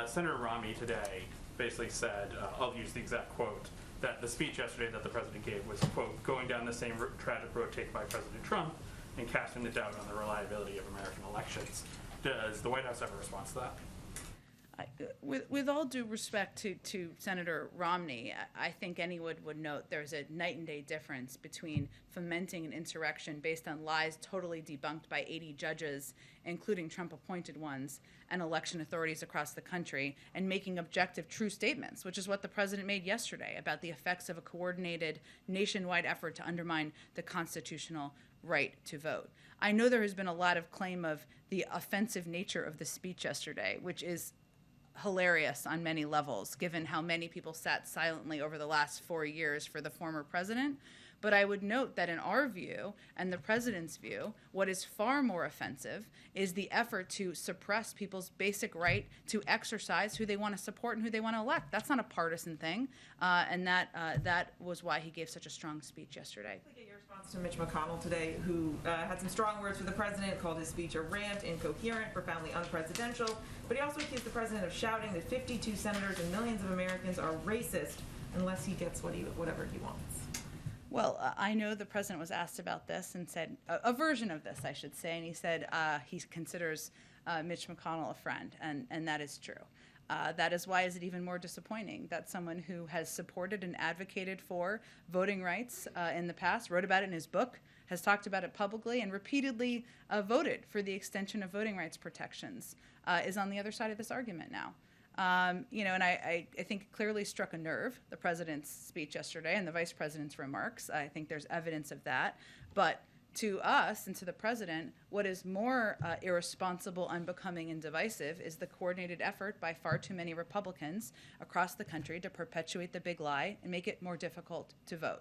Senator Romney today basically said, I'll use the exact quote, that the speech yesterday that the president gave was, quote, going down the same tragic road taken by President Trump and casting the doubt on the reliability of American elections. Does the White House have a response to that? With all due respect to Senator Romney, I think anyone would note there's a night and day difference between fomenting an insurrection based on lies totally debunked by 80 judges, including Trump-appointed ones, and election authorities across the country, and making objective, true statements, which is what the president made yesterday about the effects of a coordinated nationwide effort to undermine the constitutional right to vote. I know there has been a lot of claim of the offensive nature of the speech yesterday, which is hilarious on many levels, given how many people sat silently over the last 4 years for the former president. But I would note that in our view, and the president's view, what is far more offensive is the effort to suppress people's basic right to exercise who they want to support and who they want to elect. That's not a partisan thing, and that was why he gave such a strong speech yesterday. I'd like to get your response to Mitch McConnell today, who had some strong words for the president, called his speech a rant, incoherent, profoundly unpresidential, but he also accused the president of shouting that 52 senators and millions of Americans are racist unless he gets whatever he wants. Well, I know the president was asked about this and said, a version of this, I should say, and he said he considers Mitch McConnell a friend, and that is true. That is why is it even more disappointing that someone who has supported and advocated for voting rights in the past, wrote about it in his book, has talked about it publicly, and repeatedly voted for the extension of voting rights protections, is on the other side of this argument now. And I think it clearly struck a nerve, the president's speech yesterday and the vice president's remarks. I think there's evidence of that. But to us and to the president, what is more irresponsible, unbecoming, and divisive is the coordinated effort by far too many Republicans across the country to perpetuate the big lie and make it more difficult to vote.